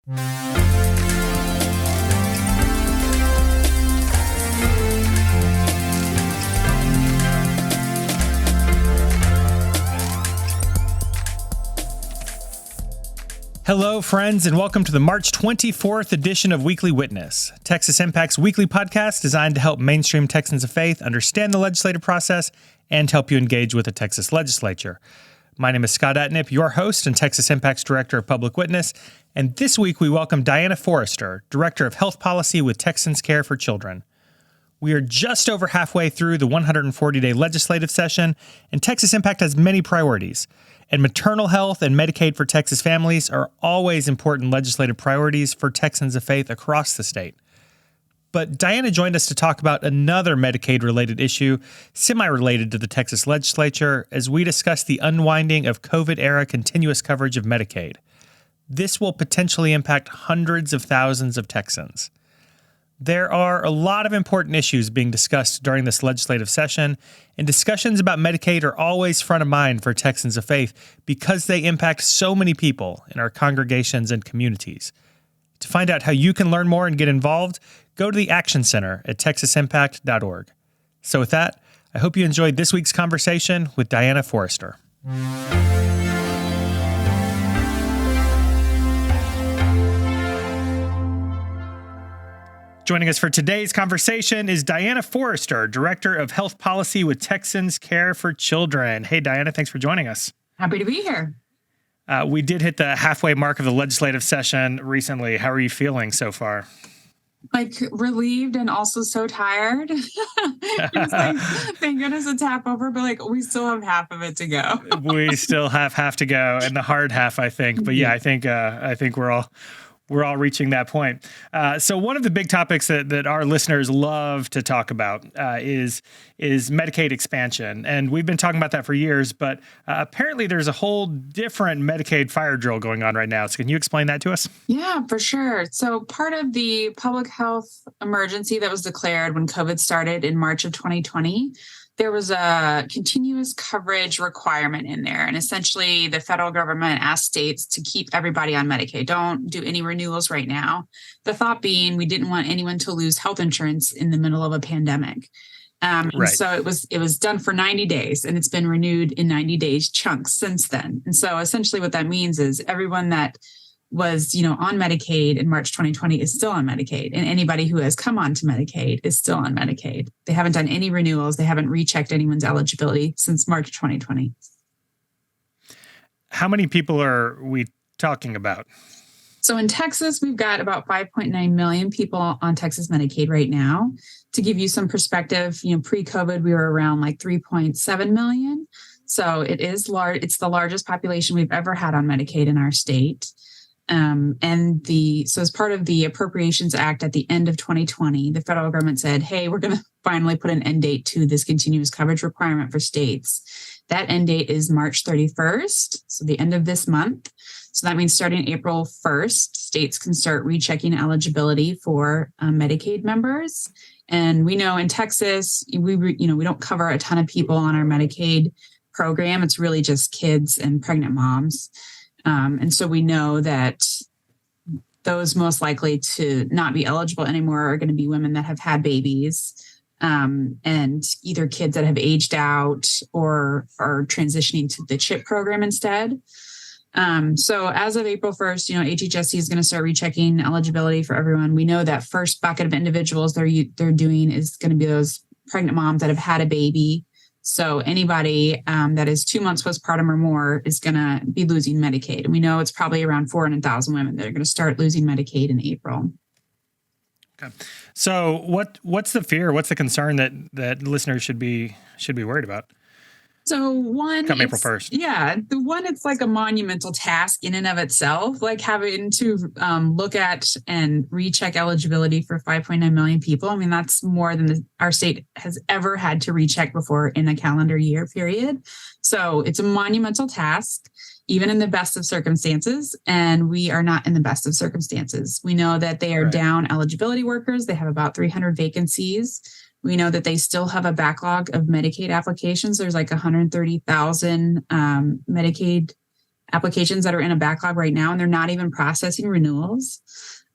Hello, friends, and welcome to the March 24th edition of Weekly Witness, Texas Impact's weekly podcast designed to help mainstream Texans of faith understand the legislative process and help you engage with the Texas legislature. My name is Scott Atnip, your host and Texas Impact's Director of Public Witness, and this week we welcome Diana Forrester, Director of Health Policy with Texans Care for Children. We are just over halfway through the 140-day legislative session, and Texas Impact has many priorities. And maternal health and Medicaid for Texas families are always important legislative priorities for Texans of faith across the state. But Diana joined us to talk about another Medicaid-related issue, semi-related to the Texas legislature, as we discuss the unwinding of COVID-era continuous coverage of Medicaid. This will potentially impact hundreds of thousands of Texans. There are a lot of important issues being discussed during this legislative session, and discussions about Medicaid are always front of mind for Texans of faith because they impact so many people in our congregations and communities. To find out how you can learn more and get involved, go to the Action Center at texasimpact.org. So with that, I hope you enjoyed this week's conversation with Diana Forrester. Joining us for today's conversation is Diana Forrester, Director of Health Policy with Texans Care for Children. Hey, Diana, thanks for joining us. Happy to be here. We did hit the halfway mark of the legislative session recently. How are you feeling so far? Like relieved and also so tired. It's like, thank goodness it's half over, but like we still have half of it to go. We still have half to go, and the hard half, I think. But yeah, I think we're all reaching that point. So one of the big topics that our listeners love to talk about is Medicaid expansion. And we've been talking about that for years, but apparently there's a whole different Medicaid fire drill going on right now. So can you explain that to us? Yeah, for sure. So part of the public health emergency that was declared when COVID started in March of 2020, there was a continuous coverage requirement in there. And essentially, the federal government asked states to keep everybody on Medicaid. Don't do any renewals right now. The thought being we didn't want anyone to lose health insurance in the middle of a pandemic. Right. So it was done for 90 days, and it's been renewed in 90 days chunks since then. And so essentially what that means is everyone that was, on Medicaid in March 2020 is still on Medicaid. And anybody who has come on to Medicaid is still on Medicaid. They haven't done any renewals. They haven't rechecked anyone's eligibility since March 2020. How many people are we talking about? So in Texas, we've got about 5.9 million people on Texas Medicaid right now. To give you some perspective, pre-COVID, we were around like 3.7 million. So it is large. It's the largest population we've ever had on Medicaid in our state. So as part of the Appropriations Act at the end of 2020, the federal government said, hey, we're going to finally put an end date to this continuous coverage requirement for states. That end date is March 31st, so the end of this month. So that means starting April 1st, states can start rechecking eligibility for Medicaid members. And we know in Texas, we don't cover a ton of people on our Medicaid program. It's really just kids and pregnant moms. And so we know that those most likely to not be eligible anymore are going to be women that have had babies and either kids that have aged out or are transitioning to the CHIP program instead. So as of April 1st, HHSC is going to start rechecking eligibility for everyone. We know that first bucket of individuals they're doing is going to be those pregnant moms that have had a baby. So anybody that is 2 months postpartum or more is going to be losing Medicaid. And we know it's probably around 400,000 women that are going to start losing Medicaid in April. Okay. So what's the fear? What's the concern that listeners should be worried about? So come April 1st. Yeah. The one, it's like a monumental task in and of itself, like having to look at and recheck eligibility for 5.9 million people. I mean, that's more than our state has ever had to recheck before in a calendar year period. So it's a monumental task, even in the best of circumstances. And we are not in the best of circumstances. We know that they are down eligibility workers. They have about 300 vacancies. We know that they still have a backlog of Medicaid applications. There's like 130,000 Medicaid applications that are in a backlog right now, and they're not even processing renewals.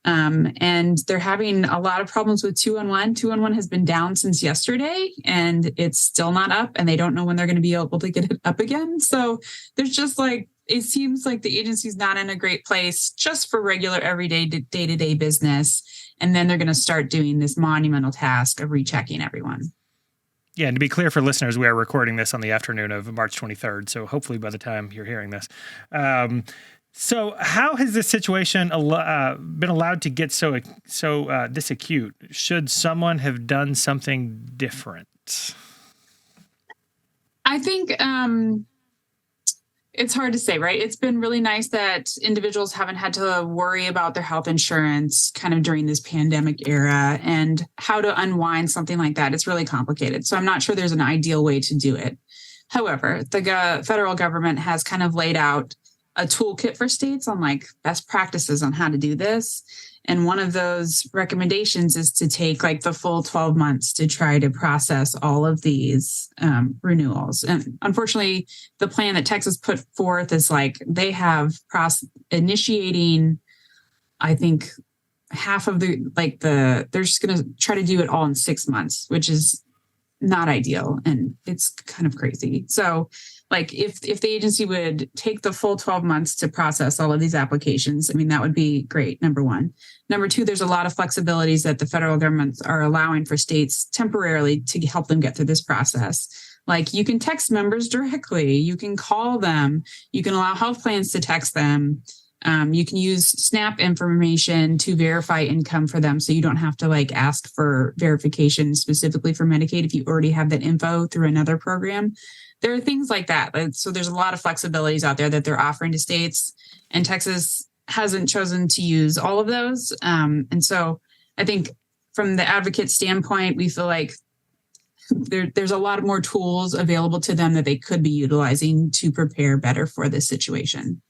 And they're having a lot of problems with 211. 211 has been down since yesterday, and it's still not up, and they don't know when they're going to be able to get it up again. So there's just like, it seems like the agency's not in a great place just for regular, everyday, day-to-day business. And then they're going to start doing this monumental task of rechecking everyone. Yeah, and to be clear for listeners, we are recording this on the afternoon of March 23rd, so hopefully by the time you're hearing this. So how has this situation been allowed to get so this acute? Should someone have done something different? I think it's hard to say, right? It's been really nice that individuals haven't had to worry about their health insurance kind of during this pandemic era, and how to unwind something like that. It's really complicated. So I'm not sure there's an ideal way to do it. However, the federal government has kind of laid out a toolkit for states on like best practices on how to do this. And one of those recommendations is to take like the full 12 months to try to process all of these renewals. And unfortunately, the plan that Texas put forth is like they have initiating, I think, half of they're just going to try to do it all in 6 months, which is not ideal. And it's kind of crazy. So like if the agency would take the full 12 months to process all of these applications, I mean, that would be great, number one. Number two, there's a lot of flexibilities that the federal governments are allowing for states temporarily to help them get through this process. Like you can text members directly, you can call them, you can allow health plans to text them. You can use SNAP information to verify income for them. So you don't have to like ask for verification specifically for Medicaid if you already have that info through another program. There are things like that. So there's a lot of flexibilities out there that they're offering to states, and Texas hasn't chosen to use all of those. And so I think from the advocate standpoint, we feel like there's a lot more tools available to them that they could be utilizing to prepare better for this situation.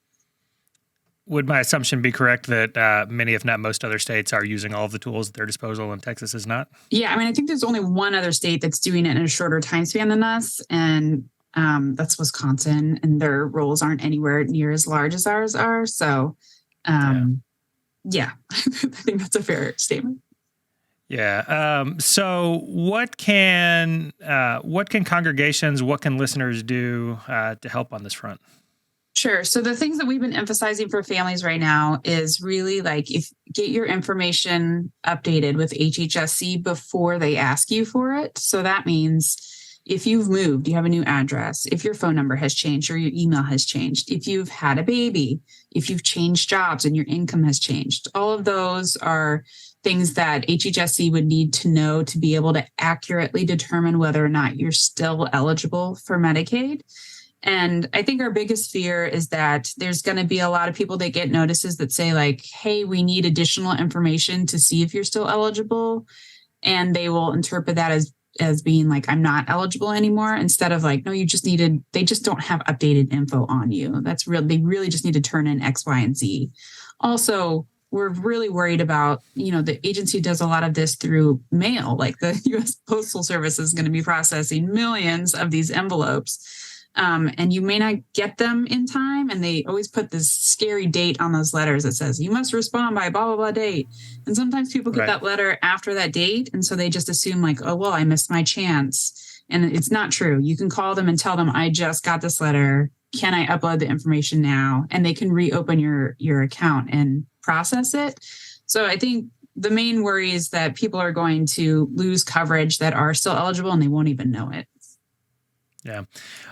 Would my assumption be correct that many, if not most other states are using all of the tools at their disposal and Texas is not? Yeah, I mean, I think there's only one other state that's doing it in a shorter time span than us, and that's Wisconsin, and their roles aren't anywhere near as large as ours are. So, yeah, I think that's a fair statement. Yeah. So what can congregations, what can listeners do to help on this front? Sure. So the things that we've been emphasizing for families right now is really like get your information updated with HHSC before they ask you for it. So that means if you've moved, you have a new address, if your phone number has changed or your email has changed, if you've had a baby, if you've changed jobs and your income has changed, all of those are things that HHSC would need to know to be able to accurately determine whether or not you're still eligible for Medicaid. And I think our biggest fear is that there's going to be a lot of people that get notices that say like, hey, we need additional information to see if you're still eligible. And they will interpret that as being like, I'm not eligible anymore, instead of like, no, they just don't have updated info on you. They really just need to turn in X, Y, and Z. Also, we're really worried about, the agency does a lot of this through mail, like the U.S. Postal Service is going to be processing millions of these envelopes. And you may not get them in time. And they always put this scary date on those letters that says, you must respond by blah, blah, blah date. And sometimes people get that letter after that date. And so they just assume like, oh, well, I missed my chance. And it's not true. You can call them and tell them, I just got this letter. Can I upload the information now? And they can reopen your account and process it. So I think the main worry is that people are going to lose coverage that are still eligible and they won't even know it. Yeah.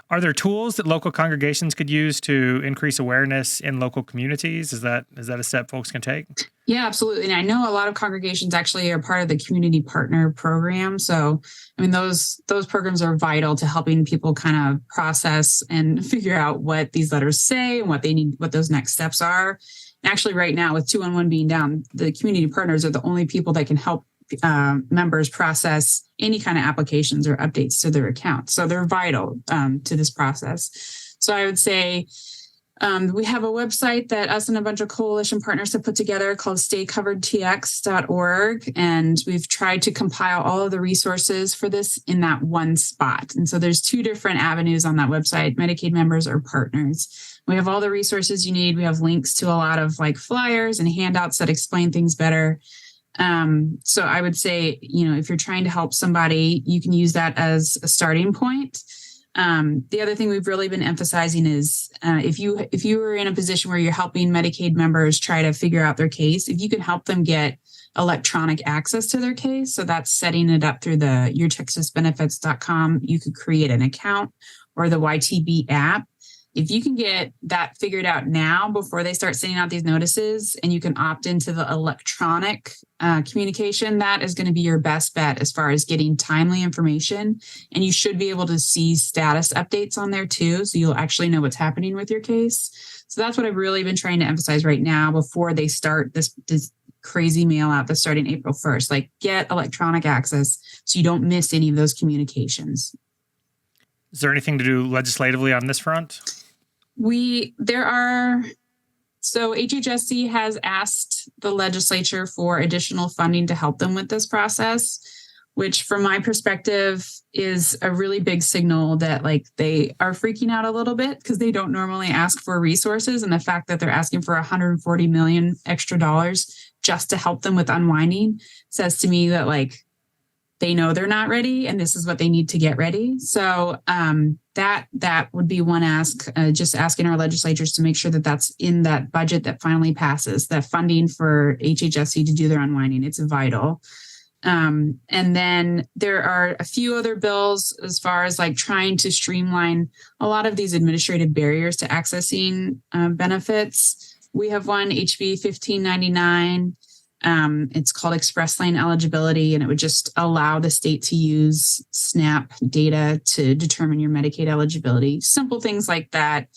Are there tools that local congregations could use to increase awareness in local communities? Is that a step folks can take? Yeah, absolutely. And I know a lot of congregations actually are part of the community partner program. So, I mean, those programs are vital to helping people kind of process and figure out what these letters say and what they need, what those next steps are. And actually, right now, with 211 being down, the community partners are the only people that can help members process any kind of applications or updates to their account. So they're vital to this process. So I would say we have a website that us and a bunch of coalition partners have put together called staycoveredtx.org. And we've tried to compile all of the resources for this in that one spot. And so there's two different avenues on that website, Medicaid members or partners. We have all the resources you need. We have links to a lot of like flyers and handouts that explain things better. So I would say, if you're trying to help somebody, you can use that as a starting point. The other thing we've really been emphasizing is if you are in a position where you're helping Medicaid members try to figure out their case, if you can help them get electronic access to their case, so that's setting it up through the yourtexasbenefits.com. You could create an account or the YTB app. If you can get that figured out now before they start sending out these notices, and you can opt into the electronic communication, that is going to be your best bet as far as getting timely information. And you should be able to see status updates on there too, so you'll actually know what's happening with your case. So that's what I've really been trying to emphasize right now before they start this crazy mail out that's starting April 1st. Like, get electronic access so you don't miss any of those communications. Is there anything to do legislatively on this front? So HHSC has asked the legislature for additional funding to help them with this process, which from my perspective is a really big signal that like they are freaking out a little bit because they don't normally ask for resources. And the fact that they're asking for $140 million extra dollars just to help them with unwinding says to me that like they know they're not ready and this is what they need to get ready. So that would be one ask, just asking our legislatures to make sure that that's in that budget that finally passes, that funding for HHSC to do their unwinding. It's vital. And then there are a few other bills as far as like trying to streamline a lot of these administrative barriers to accessing benefits. We have one, HB 1599. It's called Express Lane Eligibility, and it would just allow the state to use SNAP data to determine your Medicaid eligibility. Simple things like that.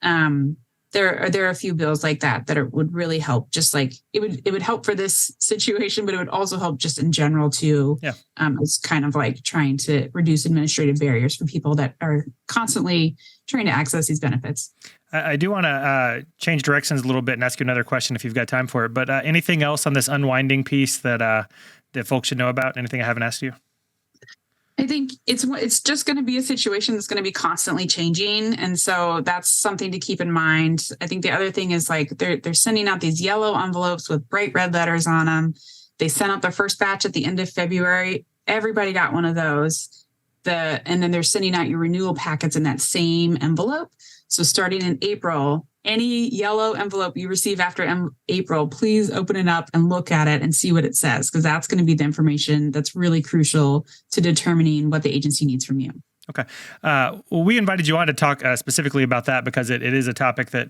There are a few bills like that would really help. Just like it would help for this situation, but it would also help just in general too. Yeah. It's kind of like trying to reduce administrative barriers for people that are constantly trying to access these benefits. I do want to change directions a little bit and ask you another question if you've got time for it. But anything else on this unwinding piece that folks should know about? Anything I haven't asked you? I think it's just going to be a situation that's going to be constantly changing. And so that's something to keep in mind. I think the other thing is like they're sending out these yellow envelopes with bright red letters on them. They sent out their first batch at the end of February. Everybody got one of those. And then they're sending out your renewal packets in that same envelope. So starting in April, any yellow envelope you receive after April, please open it up and look at it and see what it says, because that's going to be the information that's really crucial to determining what the agency needs from you. Okay. Well, we invited you on to talk specifically about that because it is a topic that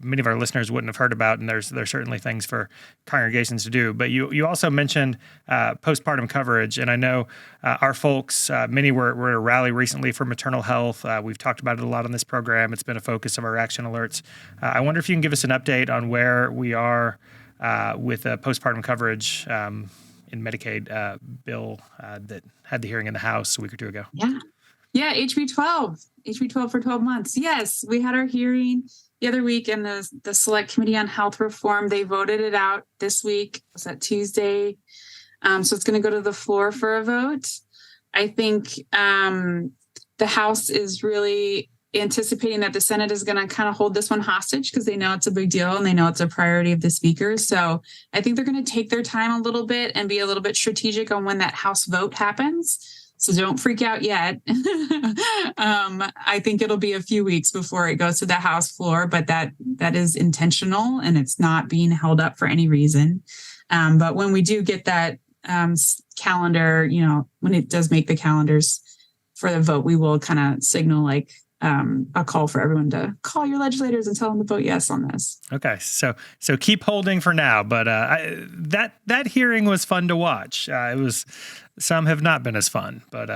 many of our listeners wouldn't have heard about, and there's certainly things for congregations to do. But you also mentioned postpartum coverage, and I know our folks, many were at a rally recently for maternal health. We've talked about it a lot on this program. It's been a focus of our action alerts. I wonder if you can give us an update on where we are with postpartum coverage in Medicaid bill that had the hearing in the House a week or two ago. Yeah, HB 12 for 12 months. Yes, we had our hearing the other week in the Select Committee on Health Reform. They voted it out this week. Was that Tuesday? So it's going to go to the floor for a vote. I think the House is really anticipating that the Senate is going to kind of hold this one hostage because they know it's a big deal and they know it's a priority of the speaker. So I think they're going to take their time a little bit and be a little bit strategic on when that House vote happens. So don't freak out yet. I think it'll be a few weeks before it goes to the House floor, but that is intentional and it's not being held up for any reason. But when we do get that calendar, when it does make the calendars for the vote, we will kind of signal like a call for everyone to call your legislators and tell them to vote yes on this. Okay, so keep holding for now. But that hearing was fun to watch. Some have not been as fun, but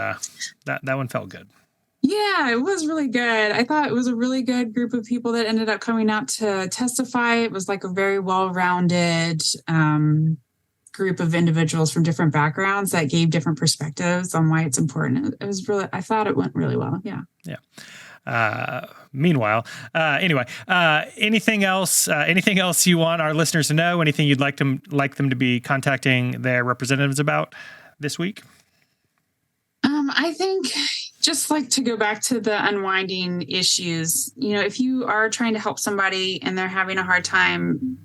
that one felt good. Yeah, it was really good. I thought it was a really good group of people that ended up coming out to testify. It was like a very well-rounded group of individuals from different backgrounds that gave different perspectives on why it's important. It was really, I thought it went really well. Yeah. Meanwhile, anyway, anything else you want our listeners to know? Anything you'd like them to be contacting their representatives about this week? I think just like to go back to the unwinding issues. If you are trying to help somebody and they're having a hard time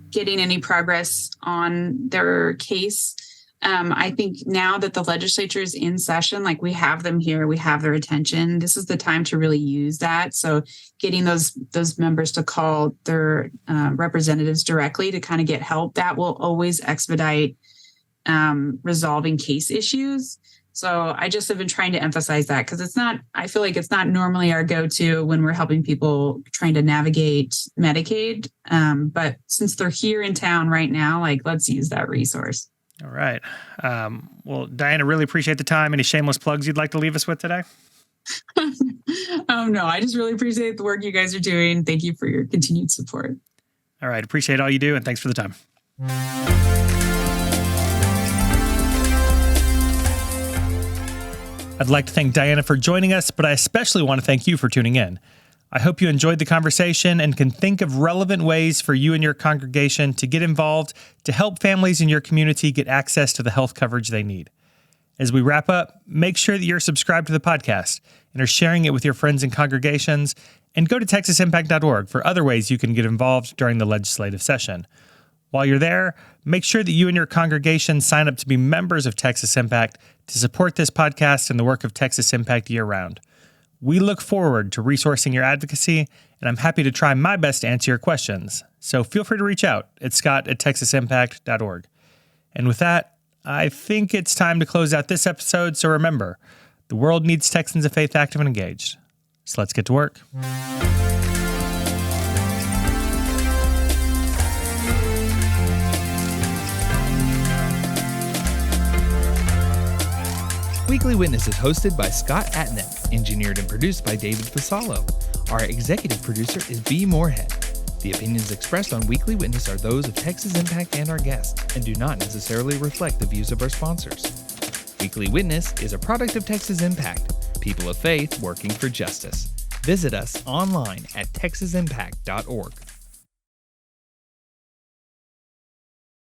getting any progress on their case, I think now that the legislature is in session, like we have them here, we have their attention. This is the time to really use that. So getting those members to call their representatives directly to kind of get help, that will always expedite resolving case issues. So I just have been trying to emphasize that because I feel like it's not normally our go-to when we're helping people trying to navigate Medicaid. But since they're here in town right now, like let's use that resource. All right. Well, Diana, really appreciate the time. Any shameless plugs you'd like to leave us with today? No, I just really appreciate the work you guys are doing. Thank you for your continued support. All right. Appreciate all you do, and thanks for the time. I'd like to thank Diana for joining us, but I especially want to thank you for tuning in. I hope you enjoyed the conversation and can think of relevant ways for you and your congregation to get involved to help families in your community get access to the health coverage they need. As we wrap up, make sure that you're subscribed to the podcast and are sharing it with your friends and congregations, and go to texasimpact.org for other ways you can get involved during the legislative session. While you're there, make sure that you and your congregation sign up to be members of Texas Impact to support this podcast and the work of Texas Impact year-round. We look forward to resourcing your advocacy, and I'm happy to try my best to answer your questions. So feel free to reach out at scott@texasimpact.org. And with that, I think it's time to close out this episode. So remember, the world needs Texans of faith active and engaged. So let's get to work. Weekly Witness is hosted by Scott Atnett, engineered and produced by David Fasalo. Our executive producer is B. Moorhead. The opinions expressed on Weekly Witness are those of Texas Impact and our guests, and do not necessarily reflect the views of our sponsors. Weekly Witness is a product of Texas Impact, people of faith working for justice. Visit us online at texasimpact.org.